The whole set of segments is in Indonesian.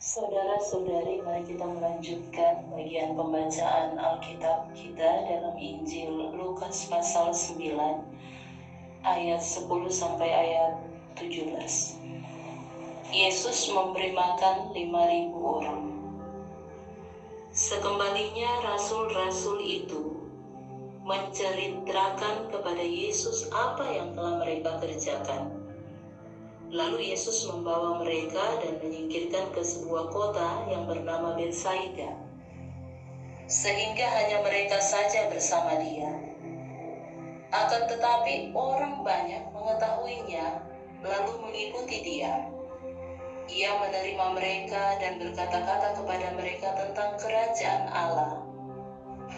Saudara-saudari, mari kita melanjutkan bagian pembacaan Alkitab kita dalam Injil Lukas pasal 9 ayat 10 sampai ayat 17. Yesus memberi makan 5.000 orang. Sekembalinya rasul-rasul itu menceritakan kepada Yesus apa yang telah mereka kerjakan. Lalu Yesus membawa mereka dan menyingkirkan ke sebuah kota yang bernama Betsaida, sehingga hanya mereka saja bersama Dia. Akan tetapi orang banyak mengetahuinya, lalu mengikuti Dia. Ia menerima mereka dan berkata-kata kepada mereka tentang kerajaan Allah,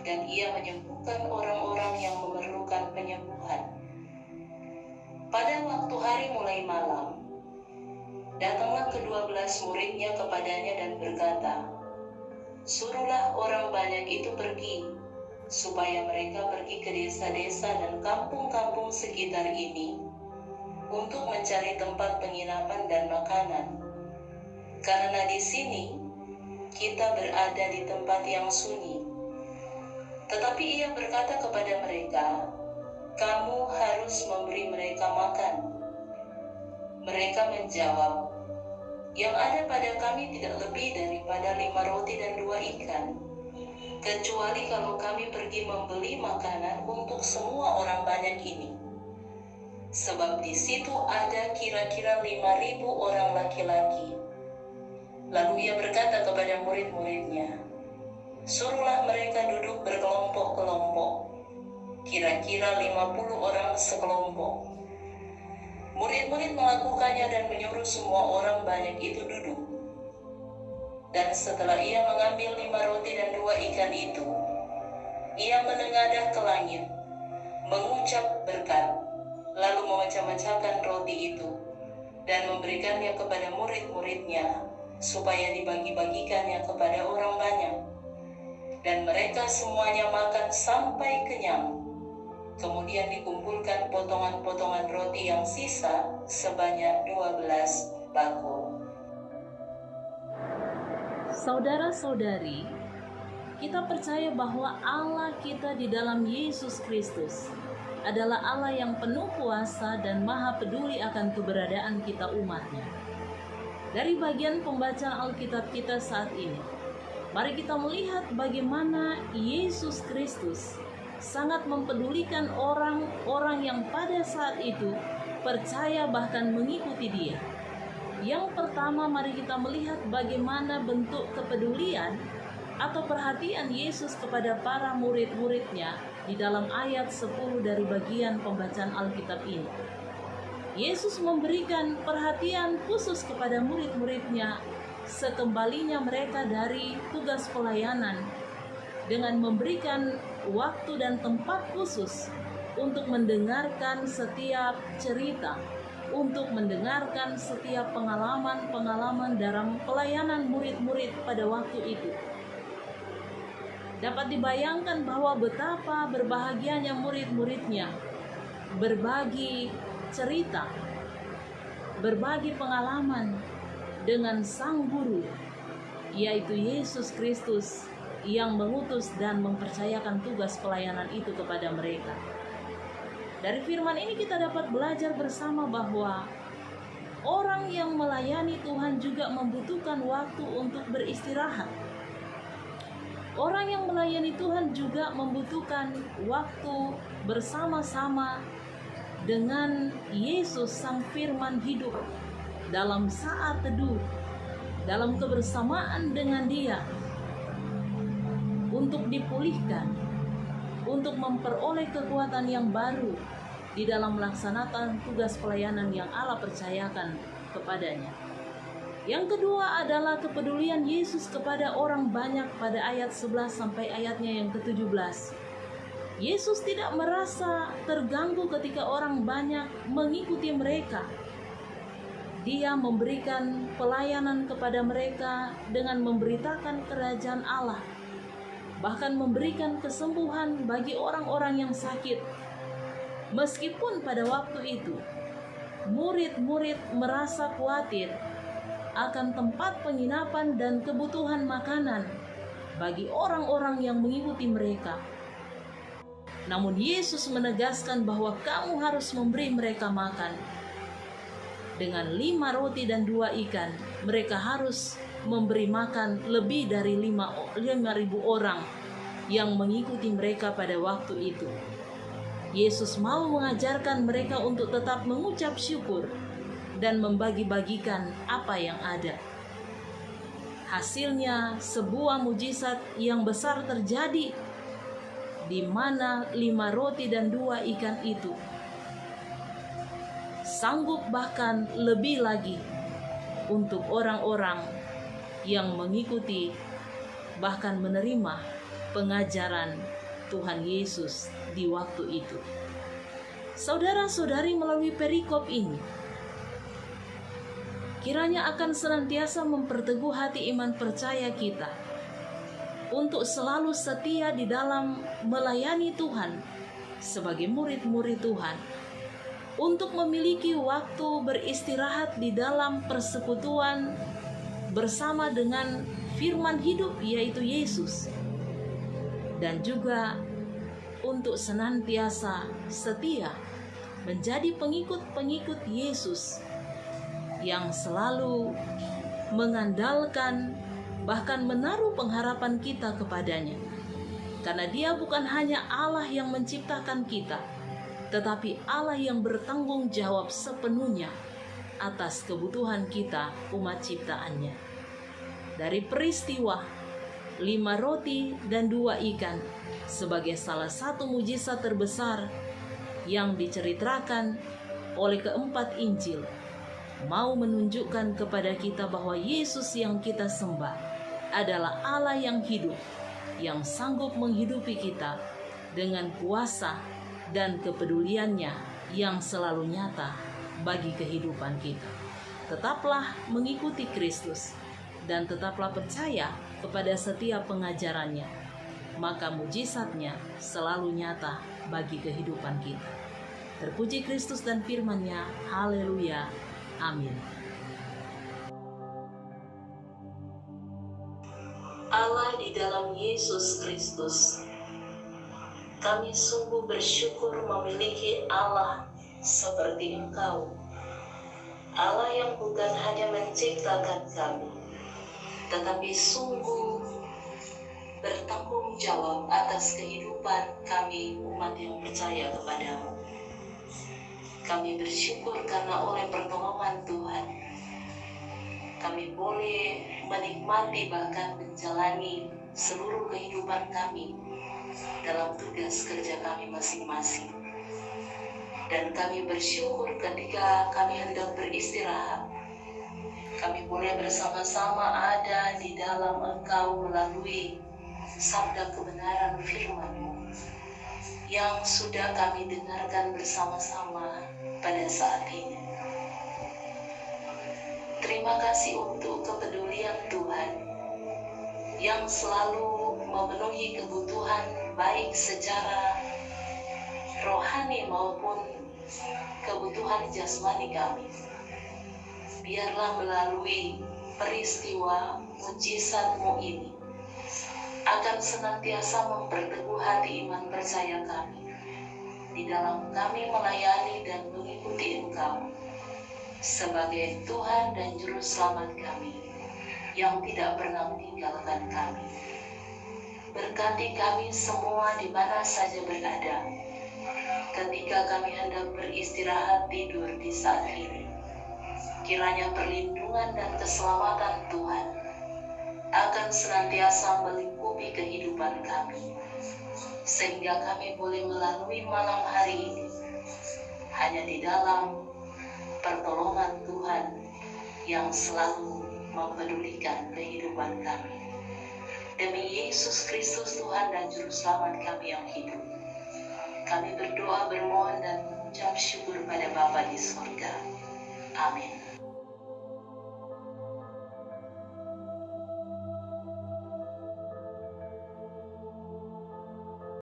dan Ia menyembuhkan orang-orang yang memerlukan penyembuhan. Pada waktu hari mulai malam, datanglah ke-12 muridnya kepadanya dan berkata, "Suruhlah orang banyak itu pergi, supaya mereka pergi ke desa-desa dan kampung-kampung sekitar ini, untuk mencari tempat penginapan dan makanan. Karena di sini, kita berada di tempat yang sunyi." Tetapi ia berkata kepada mereka, "Kamu harus memberi mereka makan." Mereka menjawab, "Yang ada pada kami tidak lebih daripada 5 roti dan 2 ikan, kecuali kalau kami pergi membeli makanan untuk semua orang banyak ini." Sebab di situ ada kira-kira 5.000 orang laki-laki. Lalu ia berkata kepada murid-muridnya, "Suruhlah mereka duduk berkelompok-kelompok, kira-kira 50 orang sekelompok." Murid-murid melakukannya dan menyuruh semua orang banyak itu duduk. Dan setelah ia mengambil 5 roti dan 2 ikan itu, ia menengadah ke langit, mengucap berkat, lalu memecah-mecahkan roti itu, dan memberikannya kepada murid-muridnya, supaya dibagi-bagikannya kepada orang banyak. Dan mereka semuanya makan sampai kenyang. Kemudian dikumpulkan potongan-potongan roti yang sisa sebanyak 12 bakul. Saudara-saudari, kita percaya bahwa Allah kita di dalam Yesus Kristus adalah Allah yang penuh kuasa dan maha peduli akan keberadaan kita umatnya. Dari bagian pembacaan Alkitab kita saat ini, mari kita melihat bagaimana Yesus Kristus sangat mempedulikan orang-orang yang pada saat itu percaya bahkan mengikuti Dia. Yang pertama, mari kita melihat bagaimana bentuk kepedulian atau perhatian Yesus kepada para murid-muridnya di dalam ayat 10 dari bagian pembacaan Alkitab ini. Yesus memberikan perhatian khusus kepada murid-muridnya sekembalinya mereka dari tugas pelayanan, dengan memberikan waktu dan tempat khusus untuk mendengarkan setiap cerita, untuk mendengarkan setiap pengalaman-pengalaman dalam pelayanan murid-murid pada waktu itu. Dapat dibayangkan bahwa betapa berbahagianya murid-muridnya berbagi cerita, berbagi pengalaman dengan Sang Guru, yaitu Yesus Kristus, yang mengutus dan mempercayakan tugas pelayanan itu kepada mereka. Dari firman ini kita dapat belajar bersama bahwa orang yang melayani Tuhan juga membutuhkan waktu untuk beristirahat. Orang yang melayani Tuhan juga membutuhkan waktu bersama-sama dengan Yesus Sang Firman hidup, dalam saat teduh, dalam kebersamaan dengan Dia, untuk dipulihkan, untuk memperoleh kekuatan yang baru di dalam melaksanakan tugas pelayanan yang Allah percayakan kepadanya. Yang kedua adalah kepedulian Yesus kepada orang banyak pada ayat 11 sampai ayatnya yang ke-17. Yesus tidak merasa terganggu ketika orang banyak mengikuti mereka. Dia memberikan pelayanan kepada mereka dengan memberitakan kerajaan Allah, bahkan memberikan kesembuhan bagi orang-orang yang sakit. Meskipun pada waktu itu murid-murid merasa khawatir akan tempat penginapan dan kebutuhan makanan bagi orang-orang yang mengikuti mereka. Namun Yesus menegaskan bahwa kamu harus memberi mereka makan. Dengan 5 roti dan 2 ikan, mereka harus memberi makan lebih dari 5.000 orang yang mengikuti mereka pada waktu itu. Yesus mau mengajarkan mereka untuk tetap mengucap syukur dan membagi-bagikan apa yang ada. Hasilnya sebuah mujizat yang besar terjadi, di mana 5 roti dan 2 ikan itu sanggup bahkan lebih lagi untuk orang-orang yang mengikuti bahkan menerima pengajaran Tuhan Yesus di waktu itu. Saudara-saudari, melalui perikop ini kiranya akan senantiasa memperteguh hati iman percaya kita untuk selalu setia di dalam melayani Tuhan sebagai murid-murid Tuhan, untuk memiliki waktu beristirahat di dalam persekutuan bersama dengan firman hidup yaitu Yesus, dan juga untuk senantiasa setia menjadi pengikut-pengikut Yesus yang selalu mengandalkan bahkan menaruh pengharapan kita kepadanya, karena Dia bukan hanya Allah yang menciptakan kita, tetapi Allah yang bertanggung jawab sepenuhnya atas kebutuhan kita umat ciptaannya. Dari peristiwa 5 roti dan 2 ikan sebagai salah satu mujizat terbesar yang diceritakan oleh keempat Injil, mau menunjukkan kepada kita bahwa Yesus yang kita sembah adalah Allah yang hidup, yang sanggup menghidupi kita dengan kuasa dan kepeduliannya yang selalu nyata bagi kehidupan kita. Tetaplah mengikuti Kristus dan tetaplah percaya kepada setiap pengajarannya, maka mujizatnya selalu nyata bagi kehidupan kita. Terpuji Kristus dan firman-Nya. Haleluya. Amin. Allah di dalam Yesus Kristus, kami sungguh bersyukur memiliki Allah seperti Engkau, Allah yang bukan hanya menciptakan kami, tetapi sungguh bertanggung jawab atas kehidupan kami umat yang percaya kepadamu. Kami bersyukur karena oleh pertolongan Tuhan, kami boleh menikmati bahkan menjalani seluruh kehidupan kami dalam tugas kerja kami masing-masing. Dan kami bersyukur ketika kami hendak beristirahat, kami boleh bersama-sama ada di dalam Engkau melalui sabda kebenaran firman-Mu yang sudah kami dengarkan bersama-sama pada saat ini. Terima kasih untuk kepedulian Tuhan yang selalu memenuhi kebutuhan baik secara rohani maupun kebutuhan jasmani kami. Biarlah melalui peristiwa mujizat-Mu ini akan senantiasa memperteguh hati iman percaya kami di dalam kami melayani dan mengikuti Engkau sebagai Tuhan dan Juru Selamat kami yang tidak pernah meninggalkan kami. Berkati kami semua di mana saja berada ketika kami hendak beristirahat tidur di saat ini. Kiranya perlindungan dan keselamatan Tuhan akan senantiasa melingkupi kehidupan kami, sehingga kami boleh melalui malam hari ini hanya di dalam pertolongan Tuhan yang selalu mempedulikan kehidupan kami. Demi Yesus Kristus Tuhan dan Juru Selamat kami yang hidup, kami berdoa, bermohon dan mengucap syukur pada Bapa di surga. Amin.